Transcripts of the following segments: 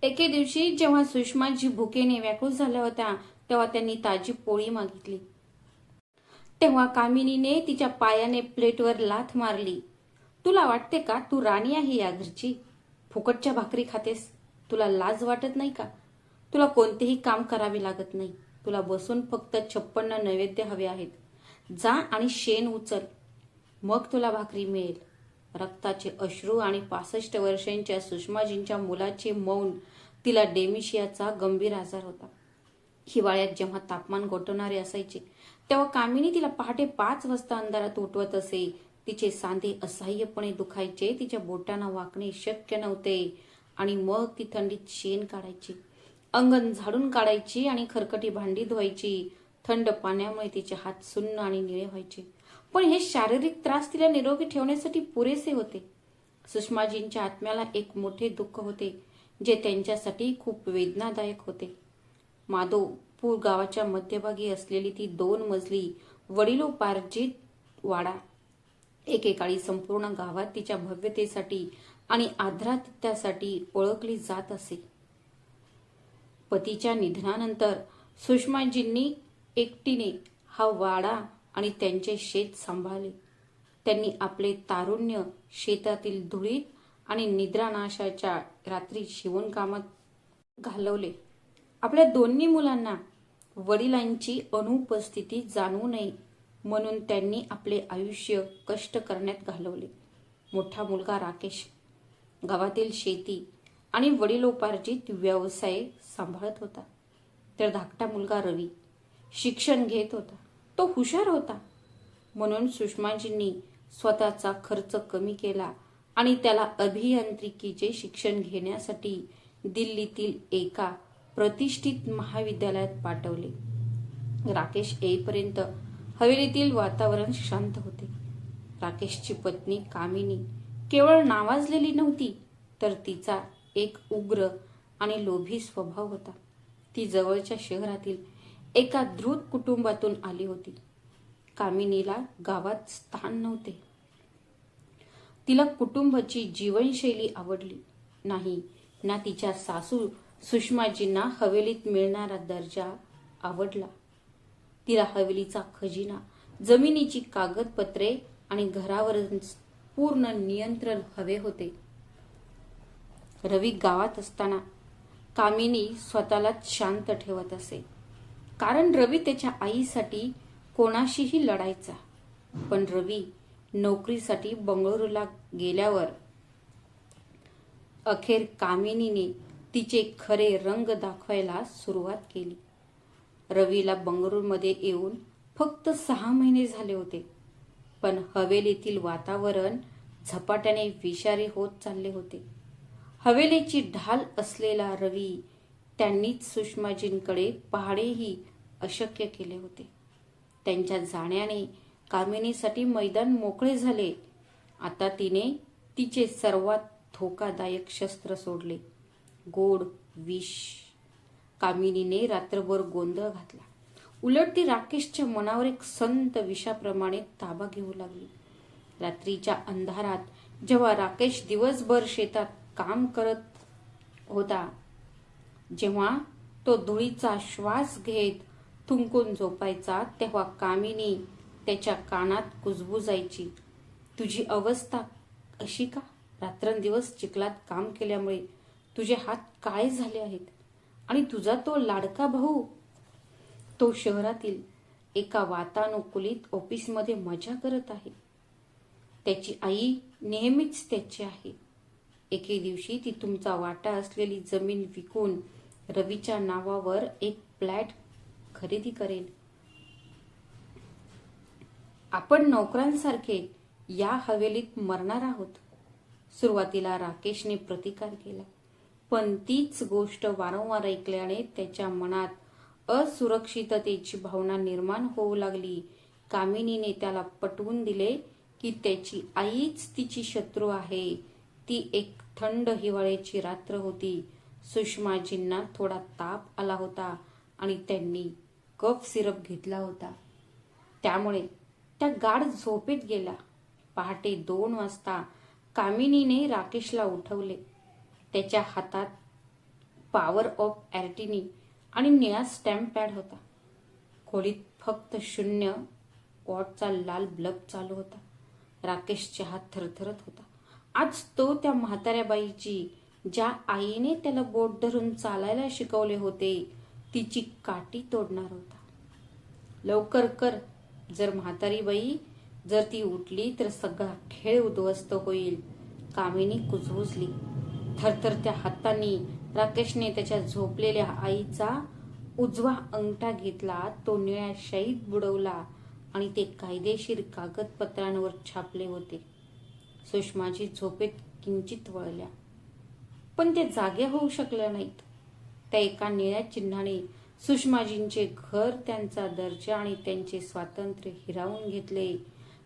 एके दिवशी जेव्हा सुषमाजी भुकेने व्याकुळ झाल्या होत्या तेव्हा त्यांनी ताजी पोळी मागितली. तेव्हा कामिनीने तिच्या पायाने प्लेटवर लाथ मारली. तुला वाटते का तू राणी आहे या घरची? फुकटच्या भाकरी खातेस. तुला लाज वाटत नाही का? तुला कोणतेही काम करावे लागत नाही. तुला बसून फक्त 56 नैवेद्य हवे आहेत. जा आणि शेण उचल, मग तुला भाकरी मिळेल. रक्ताचे अश्रू आणि 65 वर्षांच्या सुषमाजींच्या मुलाचे मौन. तिला डेमिशियाचा गंभीर आजार होता. हिवाळ्यात जेव्हा तापमान गोठवणारे असायचे तेव्हा कामिनी तिला पहाटे 5 वाजता अंधारात उठवत असे. तिचे सांधे असह्यपणे दुखायचे, तिच्या बोटांना वाकणे शक्य नव्हते आणि मग ती थंडीत शेण काढायची, अंगण झाडून काढायची आणि खरकटी भांडी धुवायची. थंड पाण्यामुळे तिचे हात सुन्न आणि निळे व्हायचे, पण हे शारीरिक त्रास तिला निरोगी ठेवण्यासाठी पुरेसे होते. सुषमाजींच्या आत्म्याला एक मोठे दुःख होते जे त्यांच्यासाठी खूप वेदनादायक होते. माधवपूर गावाच्या मध्यभागी असलेली ती 2 मजली वडिलोपार्जित वाडा एकेकाळी संपूर्ण गावात तिच्या भव्यतेसाठी आणि आध्यात्म्यासाठी ओळखली जात असे. पतीच्या निधनानंतर सुषमाजींनी एकटीने हा वाडा आणि त्यांचे शेत सांभाळले. त्यांनी आपले तारुण्य शेतातील धुळीत आणि निद्रानाशाच्या रात्री शिवणकामात घालवले. आपल्या दोन्ही मुलांना वडिलांची अनुपस्थिती जाणवू नये म्हणून त्यांनी आपले आयुष्य कष्ट करण्यात घालवले. मोठा मुलगा राकेश गावातील शेती आणि वडिलोपार्जित व्यवसाय सांभाळत होता, तर धाकटा मुलगा रवी शिक्षण घेत होता. तो हुशार होता म्हणून सुषमाजींनी स्वतःचा खर्च कमी केला आणि त्याला अभियांत्रिकीचे शिक्षण घेण्यासाठी दिल्लीतील एका प्रतिष्ठित महाविद्यालयात पाठवले. राकेश येईपर्यंत हवेलीतील वातावरण शांत होते. राकेशची पत्नी कामिनी केवळ नावाजलेली नव्हती, तर तिचा एक उग्र आणि लोभी स्वभाव होता. ती जवळच्या शहरातील एका द्रुत कुटुंबातून आली होती. कामिनीला गावात स्थान नव्हते. तिला कुटुंबाची जीवनशैली आवडली नाही ना तिच्या सासू सुषमाजींना हवेलीत मिळणारा दर्जा आवडला. तिला हवेलीचा खजिना, जमिनीची कागदपत्रे आणि घरावर पूर्ण नियंत्रण हवे होते. रवी गावात असताना कामिनी स्वतःला शांत ठेवत असे, कारण रवी त्याच्या आईसाठी कोणाशीही लढायचा. पण रवी नोकरीसाठी बंगळुरूला गेल्यावर अखेर कामिनीने तिचे खरे रंग दाखवायला सुरुवात केली. रवीला बंगळुरूमध्ये येऊन फक्त 6 महिने झाले होते, पण हवेलीतील वातावरण झपाट्याने विषारी होत चालले होते. हवेलीची ढाल असलेला रवी त्यांनीच सुषमाजींकडे पाहणेही अशक्य केले होते. त्यांच्या जाण्याने कामिनीसाठी मैदान मोकळे झाले. आता तिने तिचे सर्वात धोकादायक शस्त्र सोडले, गोड विष. कामिनीने रात्रभर गोंधळ घातला. उलट ती राकेशच्या मनावर एक संत विषाप्रमाणे ताबा घेऊ लागली. रात्रीच्या अंधारात जेव्हा राकेश दिवसभर शेतात काम करत होता, जेव्हा तो धुळीचा श्वास घेत थुंकून झोपायचा, तेव्हा कामिनी त्याच्या कानात कुजबुजायची, तुझी अवस्था अशी का? रात्रंदिवस चिखलात काम केल्यामुळे तुझे हात काळे झाले आहेत आणि तुझा तो लाडका भाऊ, तो शहरातील एका वातानुकूलित ऑफिसमध्ये मजा करत आहे. त्याची आई नेहमीच त्याची आहे. एके दिवशी ती तुमचा वाटा असलेली जमीन विकून रवीच्या नावावर एक फ्लॅट खरेदी करेल. आपण नोकरांसारखे या हवेलीत मरणार आहोत. सुरुवातीला राकेशने प्रतिकार केला, पण तीच गोष्ट वारंवार ऐकल्याने त्याच्या मनात असुरक्षिततेची भावना निर्माण होऊ लागली. कामिनीने त्याला पटवून दिले की त्याची आईच तिची शत्रू आहे. ती एक थंड हिवाळ्याची रात्र होती. सुषमाजींना थोडा ताप आला होता आणि त्यांनी कफ सिरप घेतला होता, त्यामुळे त्या गाढ झोपेत गेला. पहाटे 2 वाजता कामिनीने राकेशला उठवले. त्याच्या हातात पॉवर ऑफ ॲर्टिनी आणि निळा स्टॅम्प पॅड होता. खोलीत फक्त 0 वॉटचा लाल बल्ब चालू होता. राकेशचे हात थरथरत होता. आज तो त्या म्हाताऱ्या बाईची, ज्या आईने त्याला बोट धरून चालायला शिकवले होते, तिची काठी तोडणार होता. लवकर कर, जर म्हातारी बाई जर ती उठली तर सगळा खेळ उद्ध्वस्त होईल. कामिनी कुजबुजली. थरथरत्या हातांनी राकेशने त्याच्या झोपलेल्या आईचा उजवा अंगठा घेतला, तो निळ्या शाईत बुडवला आणि ते कायदेशीर कागदपत्रांवर छापले होते. सुषमाजी झोपेत किंचित वळल्या, पण ते जागे होऊ शकल्या नाहीत. त्या एका निळ्या चिन्हाने सुषमाजींचे घर, त्यांचा दर्जा आणि त्यांचे स्वातंत्र्य हिरावून घेतले.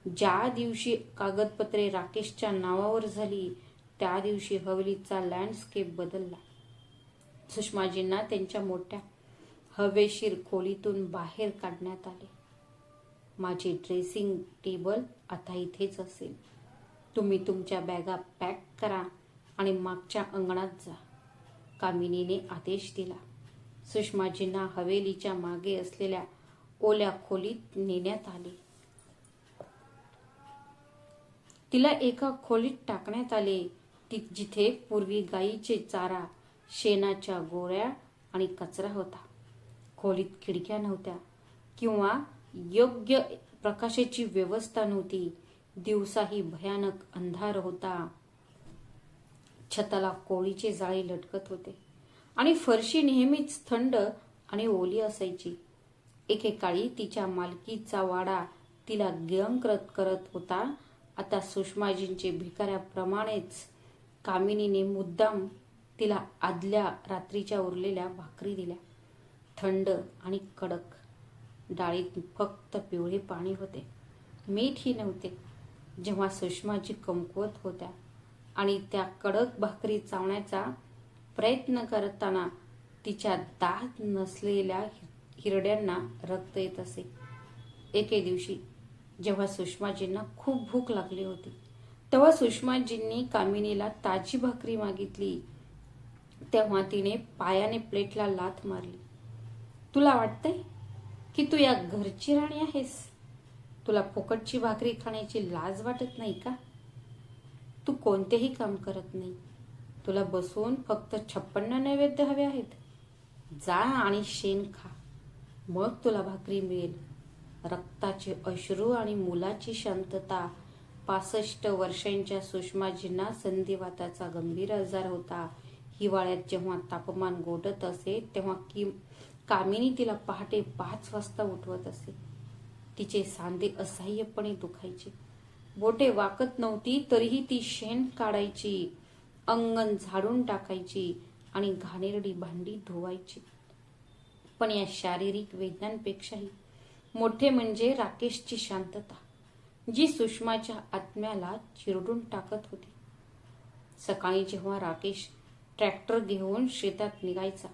ज्या दिवशी कागदपत्रे राकेशच्या नावावर झाली, त्या दिवशी हवेलीचा लँडस्केप बदलला. सुषमाजींना त्यांच्या मोठ्या हवेशीर खोलीतून बाहेर काढण्यात आले. माझे ड्रेसिंग टेबल आता इथेच असेल. तुम्ही तुमच्या बॅगा पॅक करा आणि मागच्या अंगणात जा, कामिनीने आदेश दिला. सुषमाजींना हवेलीच्या मागे असलेल्या ओल्या खोलीत नेण्यात आले. तिला एका खोलीत टाकण्यात आले, जिथे पूर्वी गायीचे चारा, शेणाच्या गोळ्या आणि कचरा होता. खोलीत खिडक्या नव्हत्या किंवा योग्य प्रकाशाची व्यवस्था नव्हती. दिवसाही भयानक अंधार होता. छताला कोळीचे जाळे लटकत होते आणि फरशी नेहमीच थंड आणि ओली असायची. एकेकाळी तिच्या मालकीचा वाडा तिला गिळंक करत होता. आता सुषमाजींचे भिकाऱ्याप्रमाणेच कामिनीने मुद्दाम तिला आदल्या रात्रीच्या उरलेल्या भाकरी दिल्या. थंड आणि कडक. डाळीत फक्त पिवळे पाणी होते, मीठही नव्हते. जेव्हा सुषमाजी कमकुवत होत्या आणि त्या कडक भाकरी चावण्याचा प्रयत्न करताना तिच्या दात नसलेल्या हिरड्यांना रक्त येत असे. एके दिवशी जेव्हा सुषमाजींना खूप भूक लागली होती, तेव्हा सुषमाजींनी कामिनीला ताजी भाकरी मागितली. तेव्हा तिने पायाने प्लेटला लाथ मारली. तुला वाटतंय की तू या घरची राणी आहेस? तुला फुकटची भाकरी खाण्याची लाज वाटत नाही का? तू कोणतेही काम करत नाही. तुला बसून फक्त 56 नैवेद्य हवे आहेत. जा आणि शेण खा, मग तुला भाकरी मिळेल. रक्ताचे अश्रू आणि मुलाची शांतता. 65 वर्षांच्या सुषमाजींना संधिवाताचा गंभीर आजार होता. हिवाळ्यात जेव्हा तापमान गोठत असे, तेव्हा कामिनी तिला पहाटे 5 वाजता उठवत असे. तिचे सांधे असह्यपणे दुखायचे. बोटे वाकत नव्हती तरीही ती शेण काढायची, अंगण झाडून टाकायची आणि घाणेरडी भांडी धुवायची. पण या शारीरिक वेदनांपेक्षाही मोठे म्हणजे राकेशची शांतता, जी सुषमाच्या आत्म्याला चिरडून टाकत होती. सकाळी जेव्हा राकेश ट्रॅक्टर घेऊन शेतात निघायचा,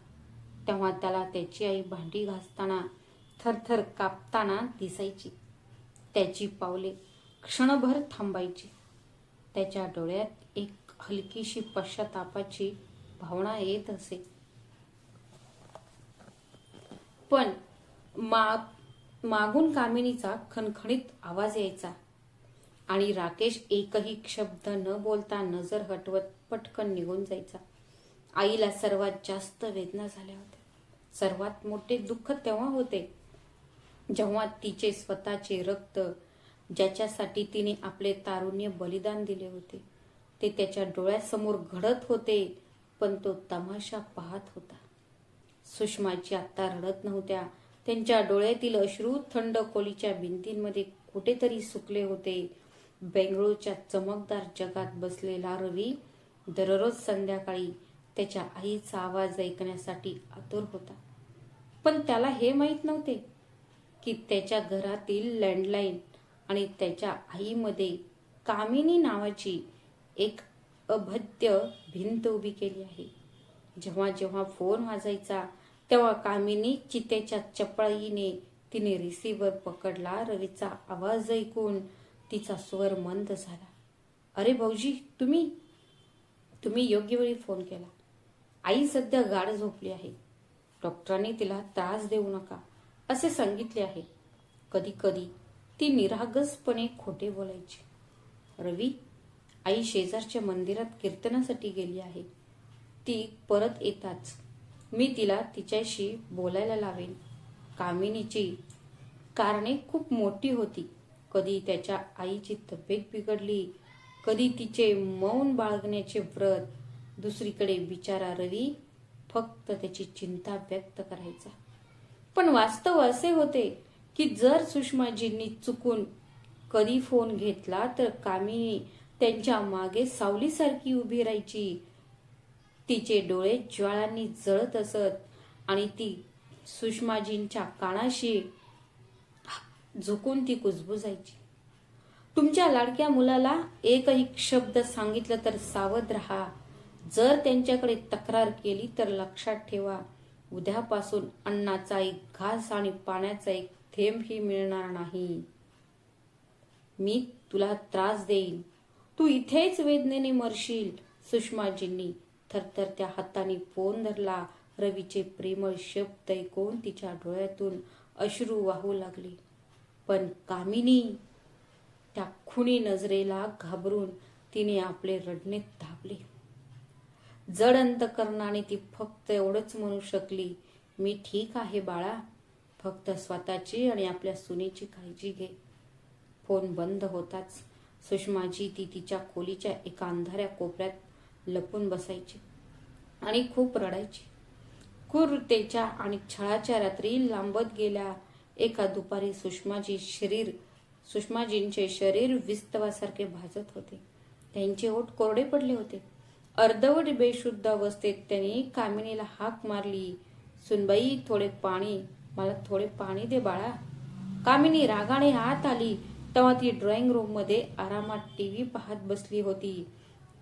तेव्हा त्याला त्याची आई भांडी घासताना थरथर कापताना दिसायची. त्याची पावले क्षणभर थांबायची. त्याच्या डोळ्यात एक हलकीशी पश्चातापाची भावना येत असे. पण मागून कामिनीचा खणखणीत आवाज यायचा आणि राकेश एकही शब्द न बोलता नजर हटवत पटकन निघून जायचा. आईला सर्वात जास्त वेदना झाल्या होत्या. सर्वात मोठे दुःख तेव्हा होते जेव्हा तिचे स्वतःचे रक्त, ज्याच्यासाठी तिने आपले तारुण्य बलिदान दिले होते, ते त्याच्या डोळ्यासमोर घडत होते. पण तो तमाशा पाहत होता. सुषमाजी आता रडत नव्हत्या. त्यांच्या डोळ्यातील अश्रू थंड खोलीच्या भिंतींमध्ये कुठेतरी सुकले होते. बेंगळूरच्या चमकदार जगात बसलेला रवी दररोज संध्याकाळी त्याच्या आईचा आवाज ऐकण्यासाठी आतुर होता. पण त्याला हे माहीत नव्हते की त्याच्या घरातील लँडलाईन आणि त्याच्या आईमध्ये कामिनी नावाची एक अभेद्य भिंत उभी केली आहे. जेव्हा जेव्हा फोन वाजायचा, तेव्हा कामिनी चितेच्या चपळाईने तिने रिसिव्हर पकडला. रवीचा आवाज ऐकून तिचा स्वर मंद झाला. अरे भाऊजी, तुम्ही योग्य वेळी फोन केला. आई सध्या गाढ झोपली आहे. डॉक्टरांनी तिला त्रास देऊ नका असे सांगितले आहे. कधी कधी ती निरागसपणे खोटे बोलायची. रवी, आई शेजारच्या मंदिरात कीर्तनासाठी गेली आहे. ती परत येताच मी तिला तिच्याशी बोलायला लावेन. कामिनीची कारणे खूप मोठी होती. कधी त्याच्या आईची तब्येत बिघडली, कधी तिचे मौन बाळगण्याचे व्रत. दुसरीकडे बिचारा रवी फक्त त्याची चिंता व्यक्त करायचा. पण वास्तव असे होते की जर सुषमाजींनी चुकून कधी फोन घेतला तर कामिनी त्यांच्या मागे सावलीसारखी उभी राहायची. तिचे डोळे ज्वाळांनी जळत असत आणि ती सुषमाजींच्या कानाशी झुकून ती कुजबुजायची. तुमच्या लाडक्या मुलाला एकही शब्द सांगितलं तर सावध राहा. जर त्यांच्याकडे तक्रार केली तर लक्षात ठेवा, उद्यापासून अन्नाचा एक घास आणि पाण्याचा एक थेंबही मिळणार नाही. मी तुला त्रास देईन, तू इथेच वेदनेने मरशील. सुषमाजींनी थरथरत्या हाताने फोन धरला. रवीचे प्रेमळ शब्द ऐकून तिच्या डोळ्यातून अश्रू वाहू लागले. पण कामिनी, त्या खुनी नजरेला घाबरून तिने आपले रडणे दाबले. जड अंतकरणाने ती फक्त एवढंच म्हणू शकली, मी ठीक आहे बाळा, फक्त स्वतःची आणि आपल्या सुनेची काळजी घे. फोन बंद होताच सुषमाजी ती तिच्या खोलीच्या एका अंधाऱ्या कोपऱ्यात लपून बसायची आणि खूप रडायची. क्रूरतेच्या आणि छळाच्या रात्री लांबत गेल्या. एका दुपारी सुषमाजींचे शरीर विस्तवासारखे भाजत होते. त्यांचे ओठ कोरडे पडले होते. अर्धवट बेशुद्ध अवस्थेत त्यांनी कामिनीला हाक मारली, सुनबाई, मला थोडे पाणी दे बाळा. कामिनी रागाने आत आली तेव्हा ती ड्रॉइंग रूम मध्ये आरामात टीव्ही पाहत बसली होती.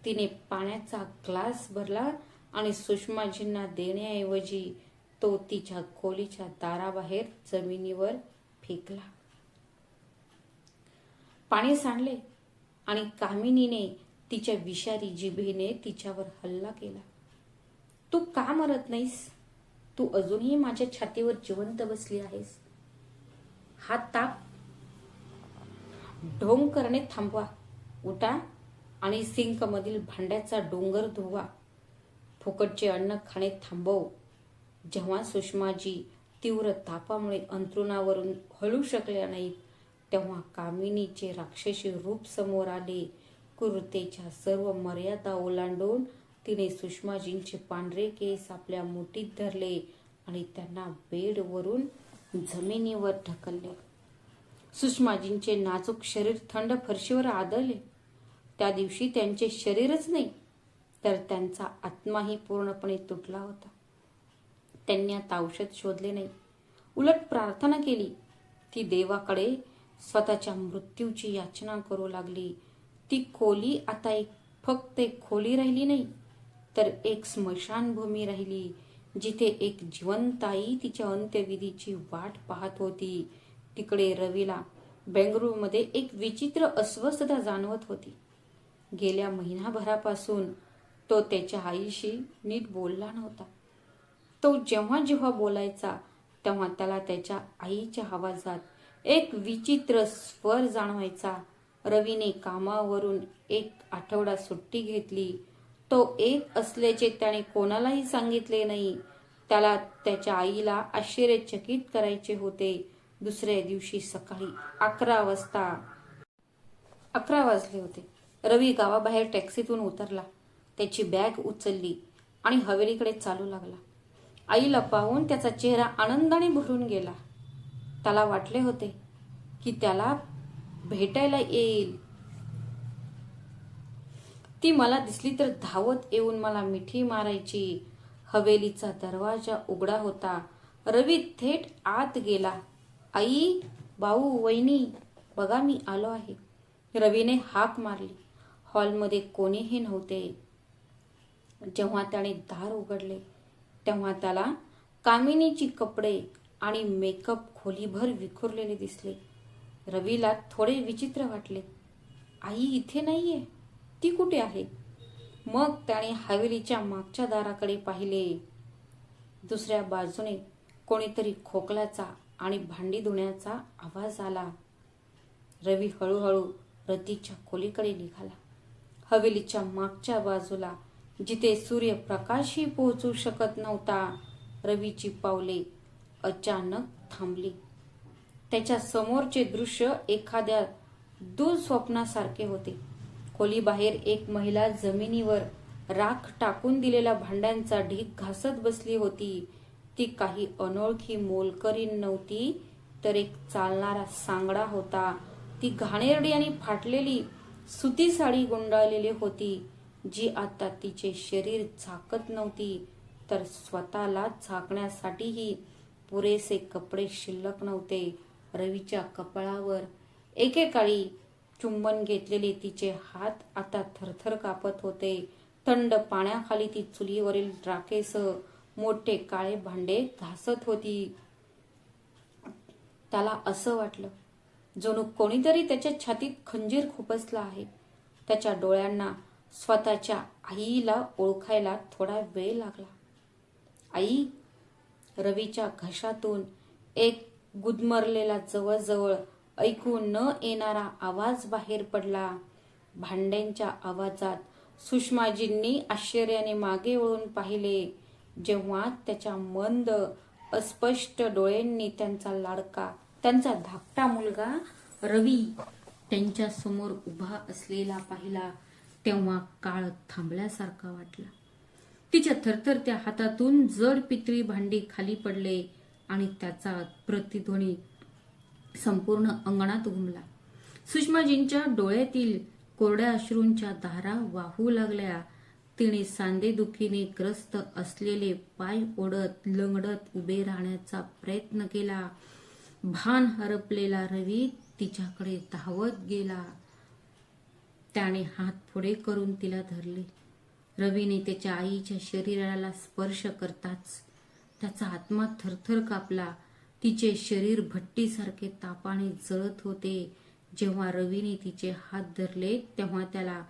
तिने पाण्याचा ग्लास भरला आणि सुषमाजींना देण्याऐवजी तो तिच्या खोलीच्या दाराबाहेर जमिनीवर फेकला. पाणी सांडले आणि कामिनीने तिच्या विषारी जिभेने तिच्यावर हल्ला केला. तू का मरत नाहीस? तू अजूनही माझ्या छातीवर जिवंत बसली आहेस. हात टाक. ढोंग करणे थांबवा. उठा आणि सिंक मधील भांड्याचा डोंगर धुवा. फुकटचे अन्न खाणे थांबव. जेव्हा सुषमाजी तीव्र तापामुळे अंथरुणावरून हलू शकल्या नाहीत तेव्हा कामिनीचे राक्षसी रूप समोर आले. क्रूरतेच्या सर्व मर्यादा ओलांडून तिने सुषमाजींचे पांढरे केस आपल्या मुठीत धरले आणि त्यांना बेडवरून जमिनीवर ढकलले. सुषमाजींचे नाजूक शरीर थंड फरशीवर आदळले. त्या दिवशी त्यांचे शरीरच नाही तर त्यांचा आत्माही पूर्णपणे तुटला होता. त्यांनी आता औषध शोधले नाही, उलट प्रार्थना केली. ती देवाकडे स्वतःच्या मृत्यूची याचना करू लागली. ती खोली आता फक्त एक खोली राहिली नाही तर एक स्मशानभूमी राहिली, जिथे एक जिवंत आई तिच्या अंत्यविधीची वाट पाहत होती. तिकडे रवीला बेंगळुरूमध्ये एक विचित्र अस्वस्थता जाणवत होती. गेल्या महिनाभरापासून तो त्याच्या आईशी नीट बोलला नव्हता. तो जेव्हा जेव्हा बोलायचा तेव्हा त्याला त्याच्या आईच्या आवाजात एक विचित्र स्वर जाणवायचा. रवीने कामावरून एक आठवडा सुट्टी घेतली. तो येत असल्याचे त्याने कोणालाही सांगितले नाही. त्याला त्याच्या आईला आश्चर्यचकित करायचे होते. दुसऱ्या दिवशी सकाळी 11 वाजले होते. रवी गावाबाहेर टॅक्सीतून उतरला. त्याची बॅग उचलली आणि हवेलीकडे चालू लागला. आईला पाहून त्याचा चेहरा आनंदाने भरून गेला. त्याला वाटले होते की त्याला भेटायला येईल. ती मला दिसली तर धावत येऊन मला मिठी मारायची. हवेलीचा दरवाजा उघडा होता. रवी थेट आत गेला. आई, भाऊ, वहिनी, बघा मी आलो आहे. रवीने हाक मारली. हॉलमध्ये कोणीही नव्हते. जेव्हा त्याने दार उघडले तेव्हा त्याला कामिनीची कपडे आणि मेकअप खोलीभर विखुरलेले दिसले. रवीला थोडे विचित्र वाटले. आई इथे नाहीये, ती कुठे आहे? मग त्याने हवेलीच्या मागच्या दाराकडे पाहिले. दुसऱ्या बाजूने कोणीतरी खोकल्याचा आणि भांडी धुण्याचा आवाज आला. रवी हळूहळू रतीच्या खोलीकडे निघाला. हवेलीच्या मागच्या बाजूला, जिथे सूर्यप्रकाशही पोहोचू शकत नव्हता, रवीची पावले अचानक थांबली. त्याच्या समोरचे दृश्य एखाद्या दुःस्वप्नासारखे होते. खोलीबाहेर एक महिला जमिनीवर राख टाकून दिलेल्या भांड्यांचा ढीग घासत बसली होती. ती काही अनोळखी मोलकरी नव्हती, तर एक चालणारा सांगडा होता. ती घाणेरडी आणि फाटलेली सुती साडी गुंडाळलेली होती, जी आता तिचे शरीर झाकत नव्हती, तर स्वतःला झाकण्यासाठीही पुरेसे कपडे शिल्लक नव्हते. रवीच्या कपाळावर एकेकाळी चुंबन घेतलेले तिचे हात आता थरथर कापत होते. थंड पाण्याखाली ती चुलीवरील राखेसह मोठे काळे भांडे घासत होती. त्याला असं वाटलं जणू कोणीतरी त्याच्या छातीत खंजीर खुपसला आहे. त्याच्या डोळ्यांना स्वतःच्या आईला ओळखायला थोडा वेळ लागला. आई! रवीच्या घशातून एक गुदमरलेला, जवळजवळ ऐकू न येणारा आवाज बाहेर पडला. भांड्यांच्या आवाजात सुषमाजींनी आश्चर्याने मागे वळून पाहिले, जेव्हा त्याच्या मंद अस्पष्ट डोळ्यांनी त्यांचा लाडका, त्यांचा धाकटा मुलगा रवी त्यांच्या समोर उभा असलेला पाहिला. तेव्हा काळ थांबल्यासारखा वाटला. तिच्या थरथरत्या हातातून जड पितळी भांडी खाली पडले आणि त्याचा प्रतिध्वनी संपूर्ण अंगणात घुमला. सुषमाजींच्या डोळ्यातील कोरड्या अश्रूंच्या धारा वाहू लागल्या. तिने सांधेदुखीने ग्रस्त असलेले पाय ओढत लंगडत उभे राहण्याचा प्रयत्न केला. भान हरपलेला रवी तिच्याकडे धावत गेला. त्याने हात पुढे करून तिला धरले. रवीने त्याच्या आईच्या शरीराला स्पर्श करताच त्याचा आत्मा थरथर कापला. तिचे शरीर भट्टीसारखे तापाने जळत होते. जेव्हा रवीने तिचे हात धरले, तेव्हा त्याला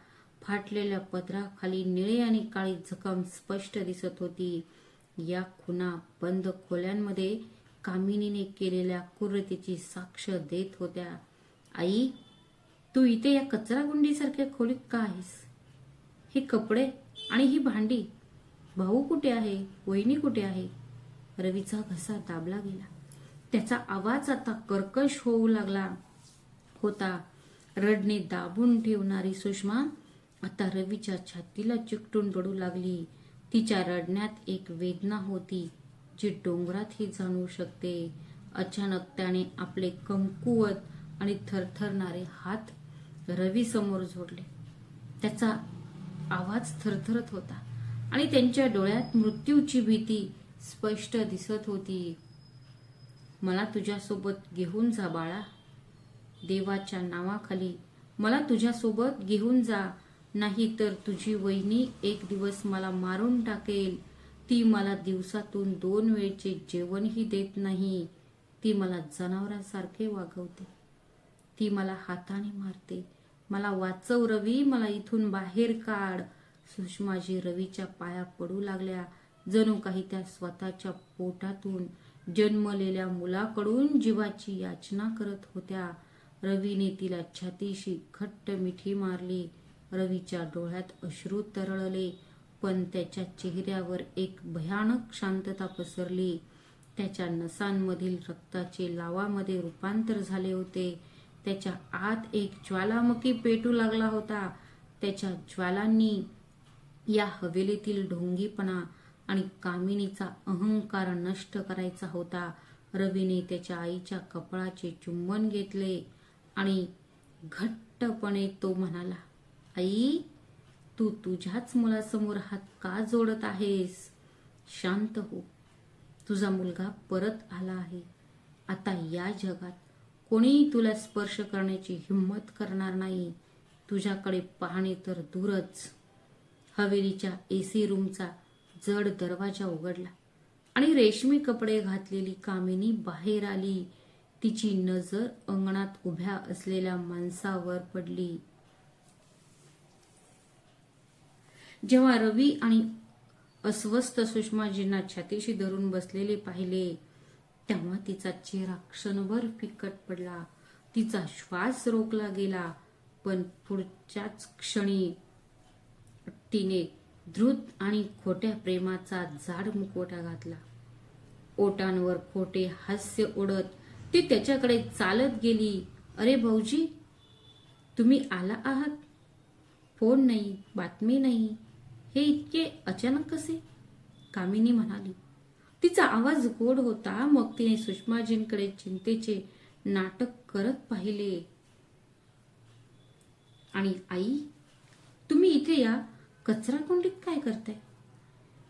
फाटलेल्या पदराखाली निळे आणि काळी जखम स्पष्ट दिसत होती. या खुणा बंद खोल्यांमध्ये कामिनीने केलेल्या क्रूरतेची साक्ष देत होत्या. आई, तू इथे या कचराकुंडीसारख्या खोलीत का आहेस? हे कपडे आणि ही भांडी, भाऊ कुठे आहे? वहिनी कुठे आहे? रवीचा घसा दाबला गेला. त्याचा आवाज आता कर्कश होऊ लागला होता. रडणे दाबून ठेवणारी सुषमा आता रवीच्या छातीला चिकटून रडू लागली. तिच्या रडण्यात एक वेदना होती, जी डोंगरातही जाणवू शकते. अचानक त्याने आपले कमकुवत आणि थरथरणारे हात रवी समोर जोडले. त्याचा आवाज थरथरत होता आणि त्यांच्या डोळ्यात मृत्यूची भीती स्पष्ट दिसत होती. मला तुझ्यासोबत घेऊन जा बाळा. देवाच्या नावाखाली मला तुझ्यासोबत घेऊन जा. नाही तर तुझी वहिनी एक दिवस मला मारून टाकेल. ती मला दिवसातून 2 वेळचे जेवणही देत नाही. ती मला जनावरांसारखे वागवते. ती मला हाताने मारते. मला वाचव रवी, मला इथून बाहेर काढ. सुषमाजी रवीच्या पाया पडू लागल्या, जणू काही त्या स्वतःच्या पोटातून जन्मलेल्या मुलाकडून जीवाची याचना करत होत्या. रवीने तिला छातीशी घट्ट मिठी मारली. रवीच्या डोळ्यात अश्रू तरळले, पण त्याच्या चेहऱ्यावर एक भयानक शांतता पसरली. त्याच्या नसांमधील रक्ताचे लावामध्ये रूपांतर झाले होते. त्याच्या आत एक ज्वालामुखी पेटू लागला होता. त्याच्या ज्वालांनी या हवेलीतील ढोंगीपणा आणि कामिनीचा अहंकार नष्ट करायचा होता. रवीने त्याच्या आईच्या कपाळाचे चुंबन घेतले आणि घट्टपणे तो म्हणाला, आई, तू तुझ्याच मुलासमोर हात का जोडत आहेस? शांत हो. तुझा मुलगा परत आला आहे. आता या जगात कोणीही तुला स्पर्श करण्याची हिंमत करणार नाही. तुझ्याकडे पाहणे तर दूरच. हवेलीच्या एसी रूमचा जड दरवाजा उघडला आणि रेशमी कपडे घातलेली कामिनी बाहेर आली. तिची नजर अंगणात उभ्या असलेल्या माणसावर पडली. जेव्हा रवी आणि अस्वस्थ सुषमाजींना छातीशी धरून बसलेले पाहिले तेव्हा तिचा चेहरा क्षणभर फिकट पडला. तिचा श्वास रोखला गेला. पण पुढच्याच क्षणी तिने द्रुत आणि खोट्या प्रेमाचा जाड मुखवटा घातला. ओठांवर खोटे हास्य ओढत ती त्याच्याकडे चालत गेली. अरे भाऊजी, तुम्ही आला आहात? फोन नाही, बातमी नाही, हे इतके अचानक कसे? कामिनी म्हणाली. तिचा आवाज गोड होता. मग तिने सुषमाजींकडे चिंतेचे नाटक करत पाहिले. आणि आई, तुम्ही इथे या कचरा कुंडीत काय करताय?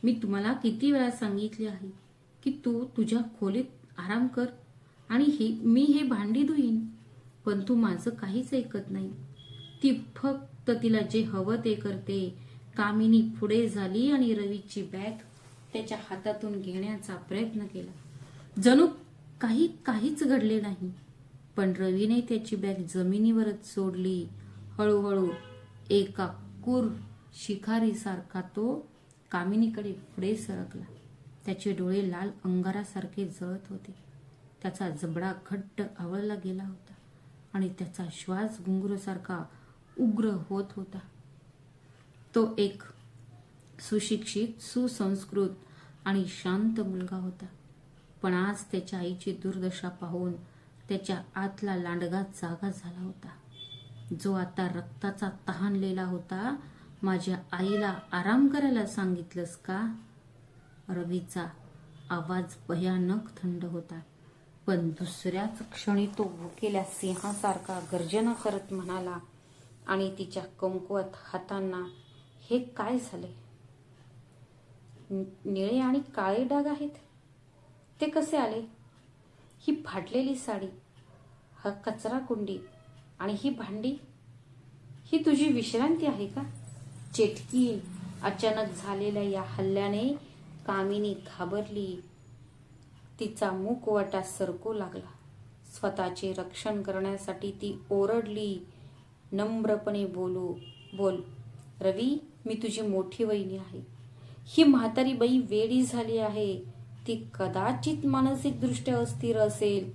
मी तुम्हाला किती वेळा सांगितले आहे की तू तुझ्या खोलीत आराम कर आणि मी हे भांडी धुईन, पण तू माझं काहीच ऐकत नाही. ती फक्त तिला जे हवं ते करते. कामिनी पुढे झाली आणि रवीची बॅग त्याच्या हातातून घेण्याचा प्रयत्न केला. जणू काहीच घडले नाही. पण रवीने त्याची बॅग जमिनीवरच सोडली. हळूहळू एका क्रूर शिकारीसारखा तो कामिनीकडे पुढे सरकला. त्याचे डोळे लाल अंगारासारखे जळत होते. त्याचा जबडा घट्ट आवळला गेला होता आणि त्याचा श्वास घुंगरूसारखा उग्र होत होता. तो एक सुशिक्षित, सुसंस्कृत आणि शांत मुलगा होता. पण आज त्याच्या आईची दुर्दशा पाहून त्याच्या आतला लांडगा जागा झाला होता, जो आता रक्ताचा तहानलेला होता. माझ्या आईला आराम करायला सांगितलंस का? रवीचा आवाज भयानक थंड होता. पण दुसऱ्याच क्षणी तो भुकेल्या सिंहासारखा गर्जना करत म्हणाला. आणि तिच्या कमकुवत हातांना हे काय झाले? निळे आणि काळे डाग आहेत, ते कसे आले? ही फाटलेली साडी, हा कचरा कुंडी आणि ही भांडी, ही तुझी विश्रांती आहे का? चेटकीन अचानक झालेल्या या हल्ल्याने कामिनी घाबरली. तिचा मुखवटा सरकू लागला. स्वतःचे रक्षण करण्यासाठी ती ओरडली, नम्रपणे बोल रवी, मी तुझी मोठी वहिनी आहे. ही म्हातारी बाई वेडी झाली आहे. ती कदाचित मानसिकदृष्ट्या अस्थिर असेल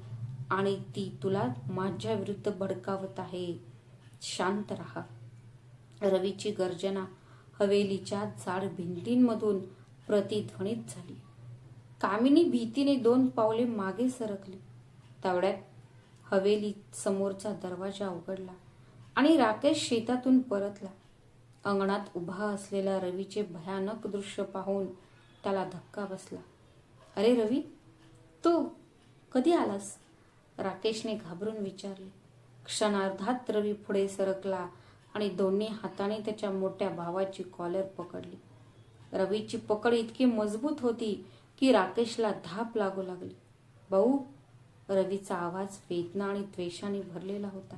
आणि ती तुला माझ्या विरुद्ध भडकावत आहे. शांत राहा. रवीची गर्जना हवेलीच्या जाड भिंतींमधून प्रतिध्वनित झाली. कामिनी भीतीने 2 पावले मागे सरकली. तेवढ्यात हवेली समोरचा दरवाजा उघडला आणि राकेश शेतातून परतला. अंगणात उभा असलेला रवीचे भयानक दृश्य पाहून त्याला धक्का बसला. अरे रवी, तू कधी आलास? राकेशने घाबरून विचारले. क्षणार्धात रवी पुढे सरकला आणि दोन्ही हाताने त्याच्या मोठ्या भावाची कॉलर पकडली. रवीची पकड इतकी मजबूत होती की राकेशला धाप लागू लागली. भाऊ, रवीचा आवाज वेदना आणि द्वेषाने भरलेला होता.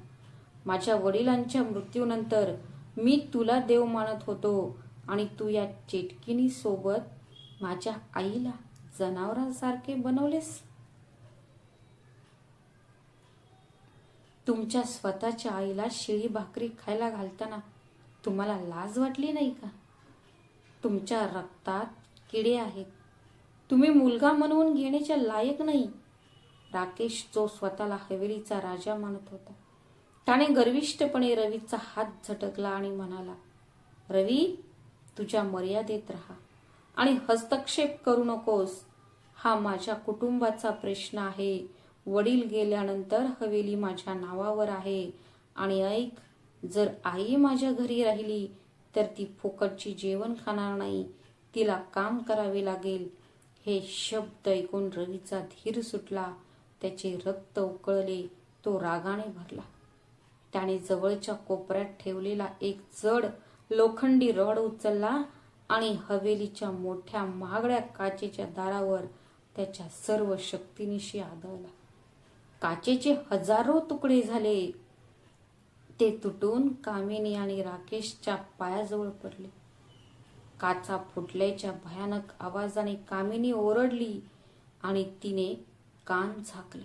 माझ्या वडिलांच्या मृत्यूनंतर मी तुला देव मानत होतो आणि तू या चेटकिनी सोबत माझ्या आईला जनावरांसारखे बनवलेस. तुमच्या स्वतःच्या आईला शिळी भाकरी खायला घालताना तुम्हाला लाज वाटली नाही का? तुमच्या रक्तात किडे आहेत. तुम्ही मुलगा म्हणून घेण्याच्या लायक नाही. राकेश, जो स्वतःला हवेलीचा राजा मानत होता, त्याने गर्विष्ठपणे रवीचा हात झटकला आणि म्हणाला, रवी, तुझ्या मर्यादेत राहा आणि हस्तक्षेप करू नकोस. हा माझ्या कुटुंबाचा प्रश्न आहे. वडील गेल्यानंतर हवेली माझ्या नावावर आहे. आणि ऐक, जर आई माझ्या घरी राहिली तर ती फुकटची जेवण खाणार नाही. तिला काम करावे लागेल. हे शब्द ऐकून रवीचा धीर सुटला. त्याचे रक्त उकळले. तो रागाने भरला. त्याने जवळच्या कोपऱ्यात ठेवलेला एक जड लोखंडी रॉड उचलला आणि हवेलीच्या मोठ्या महागड्या काचेच्या दारावर त्याच्या सर्व शक्तीनिशी आदळला. काचेचे हजारो तुकडे झाले. ते तुटून कामिनी आणि राकेशच्या पायाजवळ पडले. काचा फुटल्याच्या भयानक आवाजाने कामिनी ओरडली आणि तिने कान झाकले.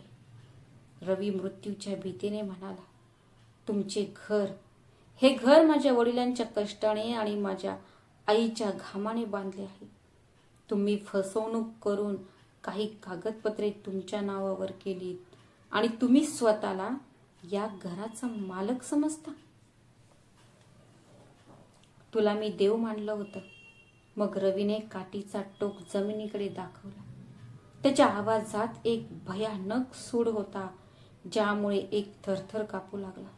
रवी मृत्यूच्या भीतीने म्हणाला, तुमचे घर, हे घर माझ्या वडिलांच्या कष्टाने आणि माझ्या आईच्या घामाने बांधले आहे. तुम्ही फसवणूक करून काही कागदपत्रे तुमच्या नावावर केलीत आणि तुम्ही स्वतःला या घराचा मालक समजता. तुला मी देव मानलं होतं. मग रवीने काठीचा टोक जमिनीकडे दाखवला. त्याच्या आवाजात एक भयानक सूड होता, ज्यामुळे एक थरथर कापू लागला.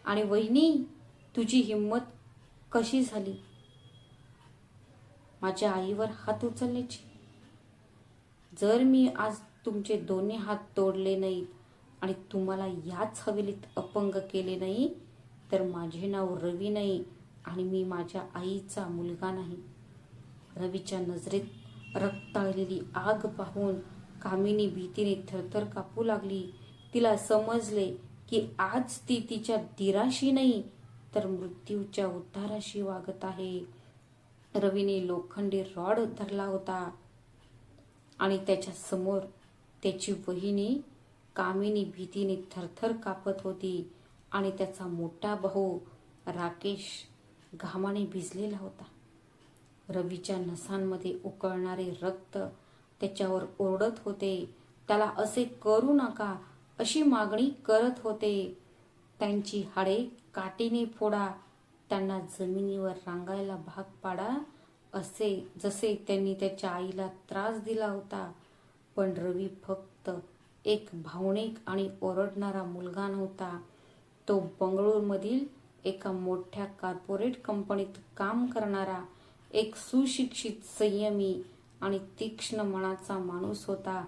आणि वहिनी, तुझी हिंमत कशी झाली माझ्या आईवर हात उचलण्याची? जर मी आज तुमचे दोन्ही हात तोडले नाहीत आणि तुम्हाला याच हवेलीत अपंग केले नाही, तर माझे नाव रवी नाही आणि मी माझ्या आईचा मुलगा नाही. रवीच्या नजरेत रक्ताळलेली आग पाहून कामिनी भीतीने थरथर कापू लागली. तिला समजले की आज ती तिच्या धीराशी नाही तर मृत्यूच्या उद्धाराशी वागत आहे. रवीने लोखंडी रॉड धरला होता आणि त्याच्या समोर त्याची वहिनी कामिनी भीतीने थरथर कापत होती आणि त्याचा मोठा भाऊ राकेश घामाने भिजलेला होता. रवीच्या नसांमध्ये उकळणारे रक्त त्याच्यावर ओरडत होते. त्याला असे करू नका अशी मागणी करत होते. त्यांची हाडे काठीने फोडा, त्यांना जमिनीवर रांगायला भाग पाडा, असे जसे त्यांनी त्याच्या आईला त्रास दिला होता. पण रवी फक्त एक भावनिक आणि ओरडणारा मुलगा नव्हता. तो बंगळुरूमधील एका मोठ्या कॉर्पोरेट कंपनीत काम करणारा एक सुशिक्षित, संयमी आणि तीक्ष्ण मनाचा माणूस होता.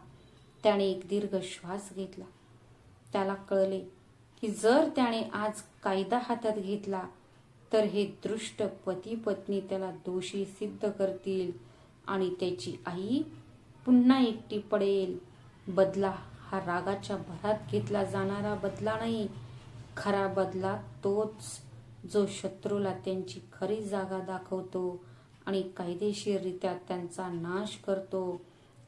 त्याने एक दीर्घ श्वास घेतला. त्याला कळले की जर त्याने आज कायदा हातात घेतला तर हे दृष्ट पती पत्नी त्याला दोषी सिद्ध करतील आणि त्याची आई पुन्हा एकटी पडेल. बदला हा रागाच्या भरात घेतला जाणारा बदला नाही. खरा बदला तोच जो शत्रूला त्यांची खरी जागा दाखवतो आणि कायदेशीररित्या त्यांचा नाश करतो.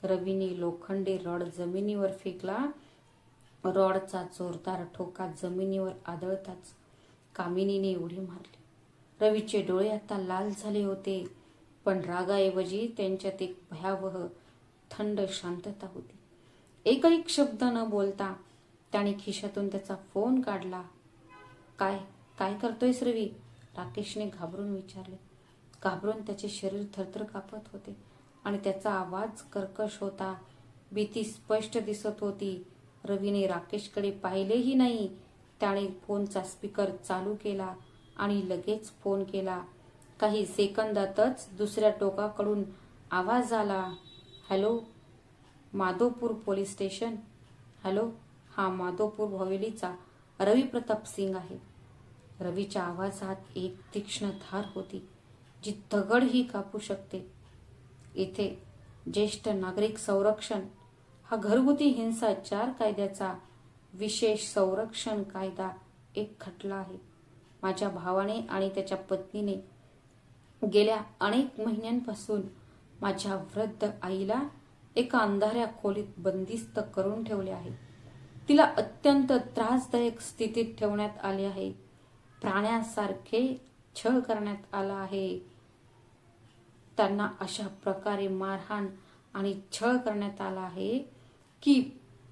रवीने लोखंडी रॉड जमिनीवर फेकला. रॉडचा जोरदार ठोका जमिनीवर आदळताच कामिनीने उडी मारली. रवीचे डोळे आता लाल झाले होते, पण रागाऐवजी त्यांच्यात एक भयावह थंड शांतता होती. एकही शब्द न बोलता त्याने खिशातून त्याचा फोन काढला. काय काय करतोयस रवी? राकेशने घाबरून विचारले. घाबरून त्याचे शरीर थरथर कापत होते आणि त्याचा आवाज कर्कश होता. भीती स्पष्ट दिसत होती. रवीने राकेशकडे पाहिलेही नाही. त्याने फोनचा स्पीकर चालू केला आणि लगेच फोन केला. काही सेकंदातच दुसऱ्या टोकाकडून आवाज आला. Hello, Madhopur police station. Hello, हा माधोपूर हवेलीचा रवी प्रताप सिंग आहे. रवीच्या आवाजात एक तीक्ष्ण धार होती जी दगडही कापू शकते. इथे ज्येष्ठ नागरिक संरक्षण हा घरगुती हिंसाचार कायद्याचा विशेष संरक्षण कायदा एक खटला आहे. माझ्या भावाने आणि त्याच्या पत्नीने गेल्या अनेक महिन्यांपासून माझ्या वृद्ध आईला एका अंधाऱ्या खोलीत बंदिस्त करून ठेवले आहे. तिला अत्यंत त्रासदायक स्थितीत ठेवण्यात आले आहे. प्राण्यासारखे छळ करण्यात आला आहे. त्यांना अशा प्रकारे मारहाण आणि छळ करण्यात आला आहे की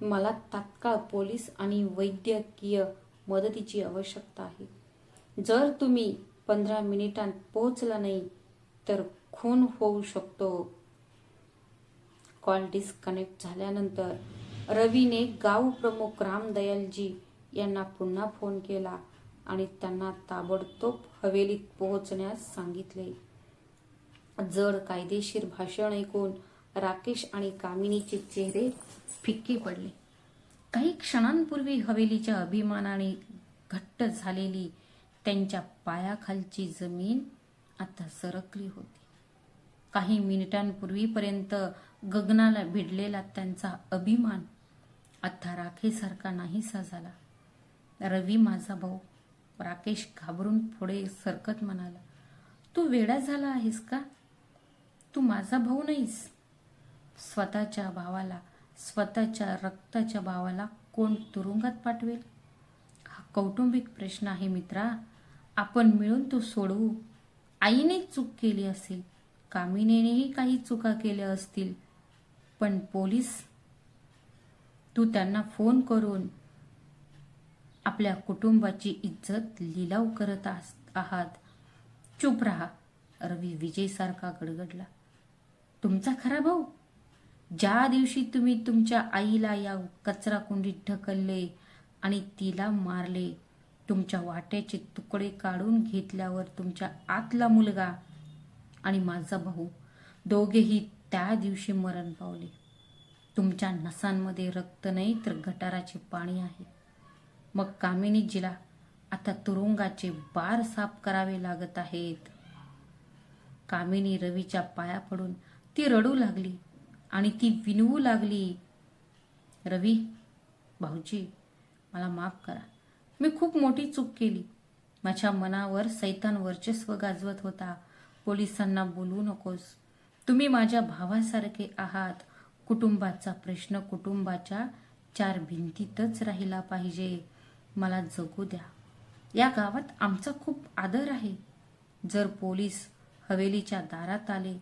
मला तात्काळ पोलीस आणि वैद्यकीय मदतीची आवश्यकता आहे. जर तुम्ही 15 मिनिटांत पोहोचला नाही तर खून होऊ शकतो. कॉल डिस्कनेक्ट झाल्यानंतर रवीने गाव प्रमुख रामदयालजी यांना पुन्हा फोन केला आणि त्यांना ताबडतोब हवेलीत पोहोचण्यास सांगितले. जड कायदेशीर भाषण ऐकून राकेश आणि कामिनीचे चेहरे फिक्के पडले. काही क्षणांपूर्वी हवेलीच्या अभिमानाने घट्ट झालेली त्यांच्या पायाखालची जमीन आता सरकली होती. काही मिनिटांपूर्वीपर्यंत गगनाला भिडलेला त्यांचा अभिमान आता राखेसारखा नाहीसा झाला. रवी माझा भाऊ, राकेश घाबरून पुढे सरकत म्हणाला. तू वेडा झाला आहेस का? तू माझा भाऊ नाहीस. स्वतःच्या भावाला, स्वतःच्या रक्ताच्या भावाला कोण तुरुंगात पाठवेल? हा कौटुंबिक प्रश्न आहे मित्रा. आपण मिळून तो सोडवू. आईने चूक केली असेल, कामिनीनेही काही चुका केल्या असतील, पण पोलीस, तू त्यांना फोन करून आपल्या कुटुंबाची इज्जत लिलाव करत आहात. चुप राहा. रवी विजयसारखा गडगडला. तुमचा खरा भाऊ? ज्या दिवशी तुम्ही तुमच्या आईला या कचरा कुंडीत ढकलले आणि तिला मारले, तुमच्या वाट्याचे तुकडे काढून घेतल्यावर तुमच्या आतला मुलगा आणि माझा भाऊ दोघेही त्या दिवशी मरण पावले. तुमच्या नसांमध्ये रक्त नाही तर गटाराचे पाणी आहे. मग कामिनीजीला आता तुरुंगाचे बार साफ करावे लागत आहेत. कामिनी रवीच्या पाया पडून ती रडू लागली आणि ती विनवू लागली. रवी भाऊजी, मला माफ करा. मी खूप मोठी चूक केली. माझ्या मनावर सैतान वर्चस्व गाजवत होता. पोलिसांना बोलवू नकोस. तुम्ही माझ्या भावासारखे आहात. कुटुंबाचा प्रश्न कुटुंबाच्या चार भिंतीतच राहिला पाहिजे. मला जगू द्या. या गावात आमचा खूप आदर आहे. जर पोलीस हवेलीच्या दारात आले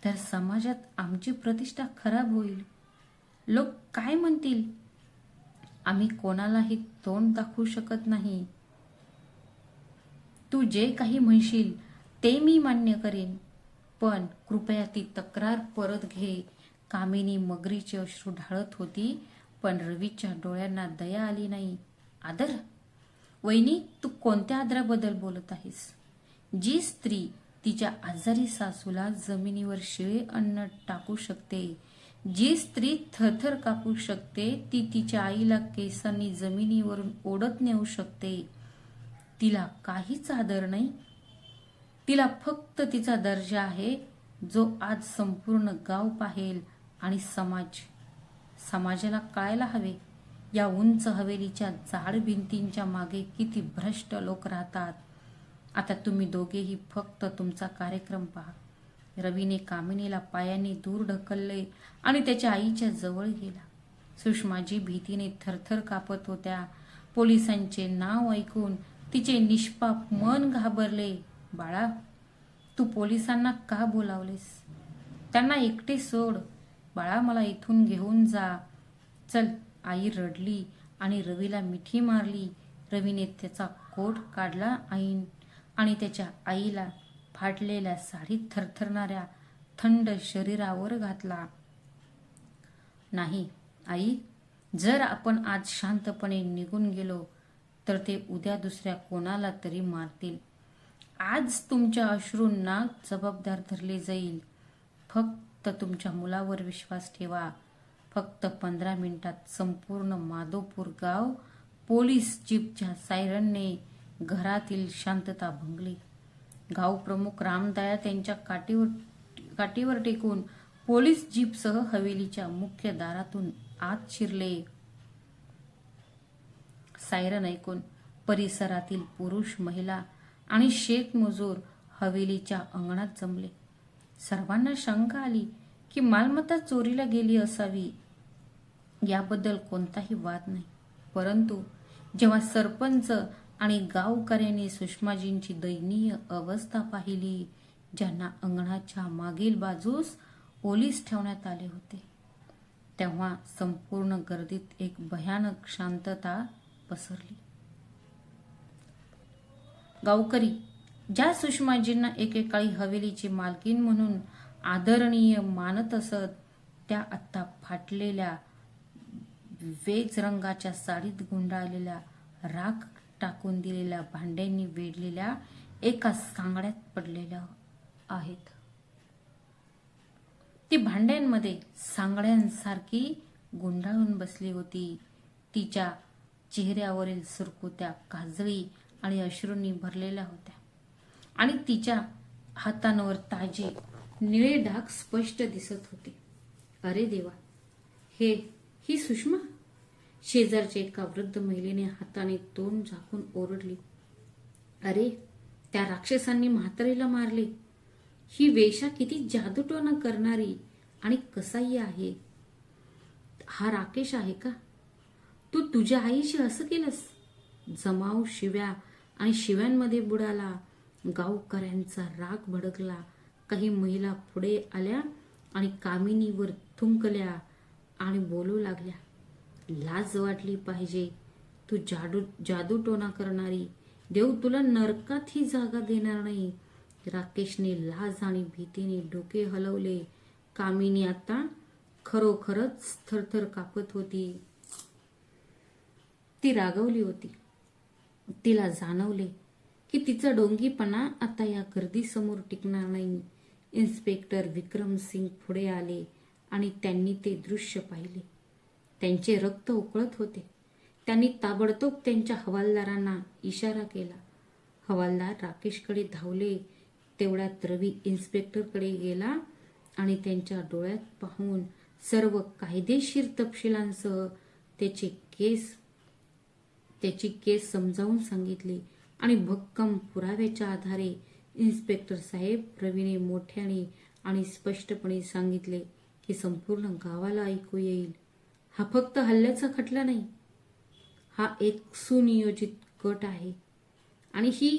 तर समाजात आमची प्रतिष्ठा खराब होईल. लोक काय म्हणतील? आम्ही कोणालाही तोंड दाखवू शकत नाही. तू जे काही म्हणशील ते मी मान्य करेन, पण कृपया ती तक्रार परत घे. कामिनी मगरीचे अश्रू ढाळत होती, पण रवीच्या डोळ्यांना दया आली नाही. आदर? वहिनी, तू कोणत्या आदराबद्दल बोलत आहेस? जी स्त्री तिच्या आजारी सासूला जमिनीवर शिळे अन्न टाकू शकते, जी स्त्री थरथर कापू शकते, ती तिच्या आईला केसांनी जमिनीवरून ओढत नेऊ शकते, तिला काहीच आदर नाही. तिला फक्त तिचा दर्जा आहे, जो आज संपूर्ण गाव पाहेल आणि समाजाला कळायला हवे. या उंच हवेलीच्या जाड भिंतींच्या मागे किती भ्रष्ट लोक राहतात. आता तुम्ही दोघेही फक्त तुमचा कार्यक्रम पहा. रवीने कामिनीला पायाने दूर ढकलले आणि त्याच्या आईच्या जवळ गेला. सुषमाजी भीतीने थरथर कापत होत्या. पोलिसांचे नाव ऐकून तिचे निष्पाप मन घाबरले. बाळा, तू पोलिसांना का बोलावलेस? त्यांना एकटे सोड. बाळा, मला इथून घेऊन जा. चल. आई रडली आणि रवीला मिठी मारली. रवीने त्याचा कोट काढला आणि त्याच्या आईला फाटलेल्या साडीत थरथरणाऱ्या थंड शरीरावर घातला. नाही आई, जर आपण आज शांतपणे निघून गेलो तर ते उद्या दुसऱ्या कोणाला तरी मारतील. आज तुमच्या अश्रूंना जबाबदार धरले जाईल. फक्त तुमच्या मुलावर विश्वास ठेवा. फक्त 15 मिनिटात संपूर्ण माधवपूर गाव पोलीस जीपच्या सायरनने घरातील शांतता भंगली. गाव प्रमुख रामदया त्यांच्या काठीवर टेकून पोलीस जीपसह हवेलीच्या मुख्य दारातून आत शिरले. सायरन ऐकून परिसरातील पुरुष, महिला आणि शेतमजूर हवेलीच्या अंगणात जमले. सर्वांना शंका आली की मालमत्ता चोरीला गेली असावी. याबद्दल कोणताही वाद नाही, परंतु जेव्हा सरपंच आणि गावकऱ्यांनी सुषमाजींची दयनीय अवस्था पाहिली, ज्यांना अंगणाच्या मागील बाजूस पोलीस ठेवण्यात आले होते, तेव्हा संपूर्ण गर्दीत एक भयानक शांतता पसरली. गावकरी ज्या सुषमाजींना एकेकाळी हवेलीची मालकीण म्हणून आदरणीय मानत असत, त्या आत्ता फाटलेल्या वेज रंगाच्या साडीत गुंडाळलेल्या, राख टाकून दिलेल्या भांड्यांनी वेढलेल्या एका सांगड्यात पडलेल्या आहेत. ती भांड्यांमध्ये सांगड्यांसारखी गुंडाळून बसली होती. तिच्या चेहऱ्यावरील सुरकुत्या काजळी आणि अश्रूंनी भरलेल्या होत्या आणि तिच्या हातांवर ताजे निळे डाग स्पष्ट दिसत होते. अरे देवा, ही सुषमा? शेजारच्या एका वृद्ध महिलेने हाताने तोंड झाकून ओरडली. अरे, त्या राक्षसांनी म्हातारीला मारले. ही वेश्या किती जादूटोणा करणारी आणि कसाई आहे. हा राकेश आहे का? तू तुझ्या आईशी असं केलंस? जमाव शिव्या आणि शिव्यांमध्ये बुडाला. गावकऱ्यांचा राग भडकला. काही महिला पुढे आल्या आणि कामिनीवर थुंकल्या आणि बोलू लागल्या, लाज वाटली पाहिजे, तू जादूटोणा करणारी, देव तुला नरकातही जागा देणार नाही. राकेशने लाज आणि भीतीने डोके हलवले. कामिनी आता खरोखरच थरथर कापत होती. ती रागवली होती. तिला जाणवले की तिचा डोंगीपणा आता या गर्दीसमोर टिकणार नाही. इन्स्पेक्टर विक्रम सिंग पुढे आले आणि त्यांनी ते दृश्य पाहिले. त्यांचे रक्त उकळत होते. त्यांनी ताबडतोब त्यांच्या हवालदारांना इशारा केला. हवालदार राकेशकडे धावले. तेवढ्यात रवी इन्स्पेक्टरकडे गेला आणि त्यांच्या डोळ्यात पाहून सर्व कायदेशीर तपशिलांसह त्याची केस समजावून सांगितली आणि भक्कम पुराव्याच्या आधारे इन्स्पेक्टर साहेब, रवीने मोठ्याने आणि स्पष्टपणे सांगितले की संपूर्ण गावाला ऐकू येईल, हा फक्त हल्ल्याचा खटला नाही, हा एक सुनियोजित कट आहे आणि ही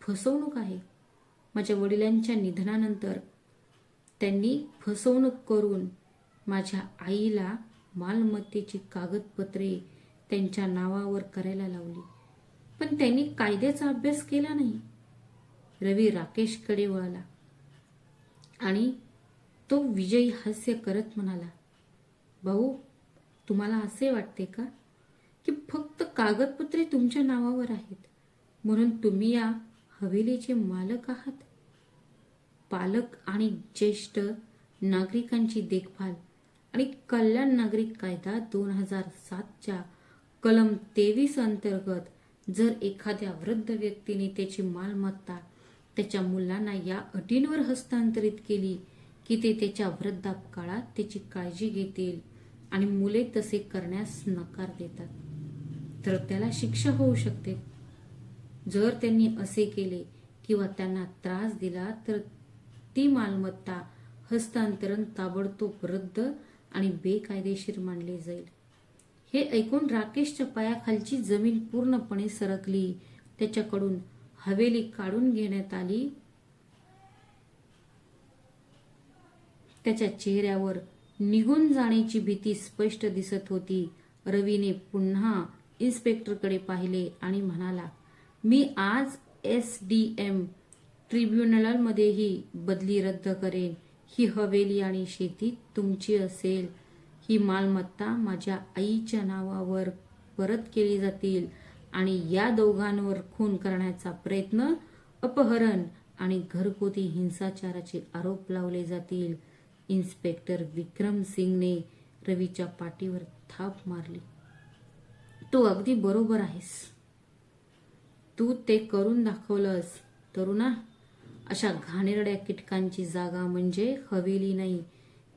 फसवणूक आहे. माझ्या वडिलांच्या निधनानंतर त्यांनी फसवणूक करून माझ्या आईला मालमत्तेची कागदपत्रे त्यांच्या नावावर करायला लावली, पण त्यांनी कायद्याचा अभ्यास केला नाही. रवी राकेशकडे वळला आणि तो विजयी हास्य करत म्हणाला, भाऊ, तुम्हाला असे वाटते का की फक्त कागदपत्रे तुमच्या नावावर आहेत म्हणून तुम्ही या हवेलीचे मालक आहात? पालक आणि ज्येष्ठ नागरिकांची देखभाल आणि कल्याण नागरिक कायदा 2007च्या कलम 23 अंतर्गत जर एखाद्या वृद्ध व्यक्तीने त्याची मालमत्ता त्याच्या मुलांना या अटींवर हस्तांतरित केली की ते त्याच्या वृद्धापकाळात त्याची काळजी घेतील आणि मुले तसे करण्यास नकार देतात, तर त्याला शिक्षा होऊ शकते. जर त्यांनी असे केले किंवा त्यांना त्रास दिला तर ती मालमत्ता हस्तांतरण ताबडतोब रद्द आणि बेकायदेशीर मानले जाईल. हे ऐकून राकेशच्या पायाखालची जमीन पूर्णपणे सरकली. त्याच्याकडून हवेली काढून घेण्यात आली. त्याच्या चेहऱ्यावर निघून जाण्याची भीती स्पष्ट दिसत होती. रवीने पुन्हा इन्स्पेक्टरकडे पाहिले आणि म्हणाला, मी आज SDM ट्रिब्युनलमध्येही बदली रद्द करेन. ही हवेली आणि शेती तुमची असेल. ही मालमत्ता माझ्या आईच्या नावावर परत केली जातील आणि या दोघांवर खून करण्याचा प्रयत्न, अपहरण आणि घरगुती हिंसाचाराचे आरोप लावले जातील. इन्स्पेक्टर विक्रम सिंगने रवीच्या पाठीवर थाप मारली. तू अगदी बरोबर आहेस. तू ते करून दाखवलंस तरुणा. अशा घाणेरड्या कीटकांची जागा म्हणजे हवेली नाही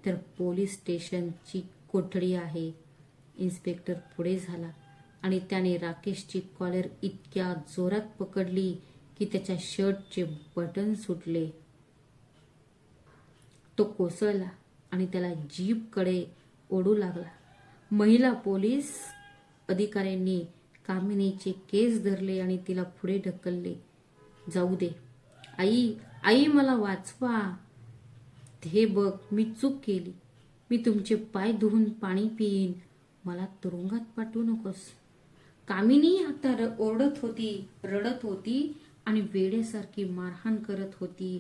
तर पोलीस स्टेशनची कोठडी आहे. इन्स्पेक्टर पुढे झाला आणि त्याने राकेशची कॉलर इतक्या जोरात पकडली की त्याच्या शर्टचे बटन सुटले. तो कोसळला आणि त्याला जीपकडे ओढू लागला. महिला पोलीस अधिकाऱ्यांनी कामिनीचे केस धरले आणि तिला पुढे ढकलले. जाऊ दे आई, आई, मला वाचवा. हे बघ, मी चूक केली. मी तुमचे पाय धुवून पाणी पिईन. मला तुरुंगात पाठवू नकोस. कामिनी आता ओरडत होती, रडत होती आणि वेड्यासारखी मारहाण करत होती.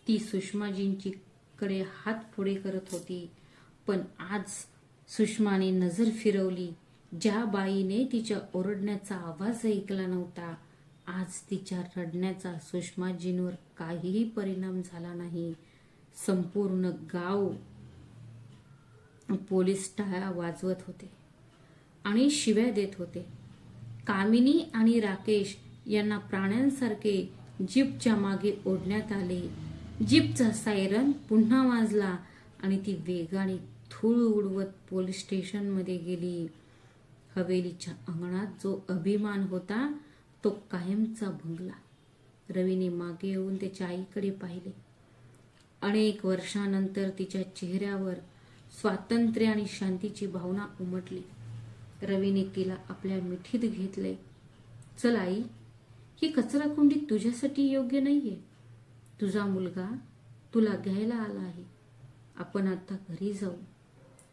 ती सुषमाजींची कडे हात पुढे करत होती. पण आज सुषमाने नजर फिरवली. ज्या बाईने तिच्या ओरडण्याचा आवाज ऐकला नव्हता, आज तिच्या रडण्याचा सुषमाजींवर काहीही परिणाम झाला नाही. संपूर्ण गाव पोलीस टाळ्या वाजवत होते आणि शिव्या देत होते. कामिनी आणि राकेश यांना प्राण्यांसारखे जीपच्या मागे ओढण्यात आले. जीपचा सायरन पुन्हा वाजला आणि ती वेगाने धूळ उडवत पोलीस स्टेशनमध्ये गेली. हवेलीच्या अंगणात जो अभिमान होता तो कायमचा भंगला. रवीने मागे येऊन त्याच्या आईकडे पाहिले. अनेक वर्षानंतर तिच्या चेहऱ्यावर स्वातंत्र्य आणि शांतीची भावना उमटली. रवीने तिला आपल्या मिठीत घेतले. चल आई, ही कचराकुंडी तुझ्यासाठी योग्य नाहीये. तुझा मुलगा तुला घ्यायला आला आहे. आपण आता घरी जाऊ.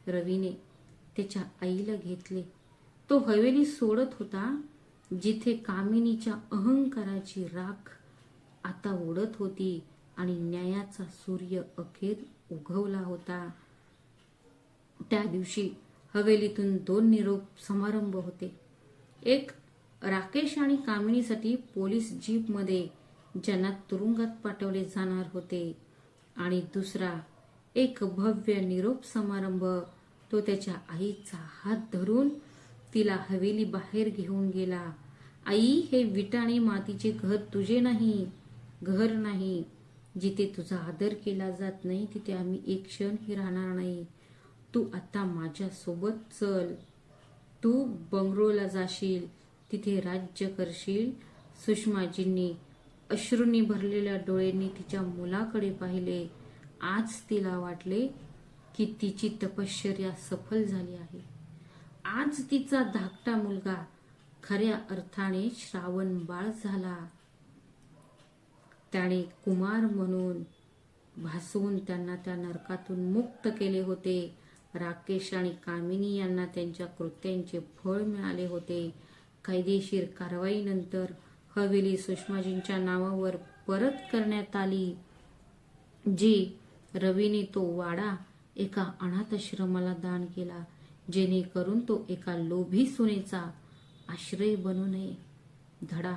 रवीने त्याच्या आईला घेतले. तो हवेली सोडत होता जिथे कामिनीच्या अहंकाराची राख आता उडत होती आणि न्यायाचा सूर्य अखेर उगवला होता. त्या दिवशी हवेलीतून 2 निरोप समारंभ होते. एक राकेश आणि कामिनीसाठी पोलीस जीपमध्ये ज्यांना तुरुंगात पाठवले जाणार होते आणि दुसरा एक भव्य निरोप समारंभ. तो त्याच्या आईचा हात धरून तिला हवेली बाहेर घेऊन गेला. आई, हे विटाणे मातीचे घर तुझे नाही, घर नाही. जिथे तुझा आदर केला जात नाही तिथे आम्ही एक क्षणही राहणार नाही. तू आता माझ्या सोबत चल. तू बंगळुरूला जाशील, तिथे राज्य करशील. सुषमाजींनी अश्रूंनी भरलेल्या डोळ्यांनी तिच्या मुलाकडे पाहिले. आज तिला वाटले की तिची तपश्चर्या सफल झाली आहे. आज तिचा धाकटा मुलगा खऱ्या अर्थाने श्रावण बाळ झाला. त्याने कुमार म्हणून भासवून त्यांना त्या नरकातून मुक्त केले होते. राकेश आणि कामिनी यांना त्यांच्या कृत्यांचे फळ मिळाले होते. कायदेशीर कारवाईनंतर हवेली सुषमाजींच्या नावावर परत करण्यात आली. जी रवीने तो वाडा एका अनाथाश्रमाला दान केला, जेणेकरून तो एका लोभी सुनेचा आश्रय बनू नये. धडा: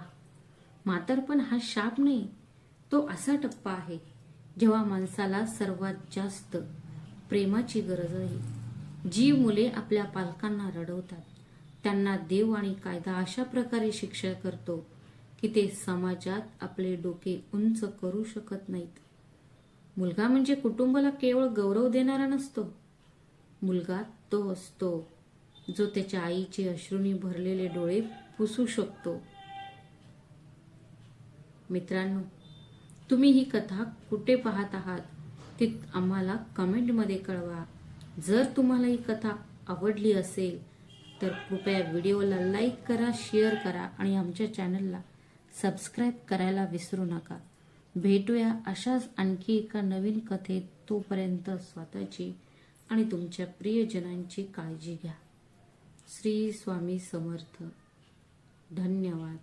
म्हातारपण हा शाप नाही, तो असा टप्पा आहे जेव्हा माणसाला सर्वात जास्त प्रेमाची गरज आहे. जी मुले आपल्या पालकांना रडवतात त्यांना देव आणि कायदा अशा प्रकारे शिक्षा करतो की ते समाजात आपले डोके उंच करू शकत नाहीत. मुलगा म्हणजे कुटुंबाला केवळ गौरव देणारा नसतो. मुलगा तो असतो जो त्याच्या आईचे अश्रूंनी भरलेले डोळे पुसू शकतो. मित्रांनो, तुम्ही ही कथा कुठे पाहत आहात ते आम्हाला कमेंटमध्ये कळवा. जर तुम्हाला ही कथा आवडली असेल तर कृपया व्हिडिओला लाईक करा, शेअर करा आणि आमच्या चॅनलला सबस्क्राईब करायला विसरू नका. भेटूया अशाच आणखी एका नवीन कथेत. तोपर्यंत स्वतःची आणि तुमच्या प्रियजनांची काळजी घ्या. श्री स्वामी समर्थ. धन्यवाद.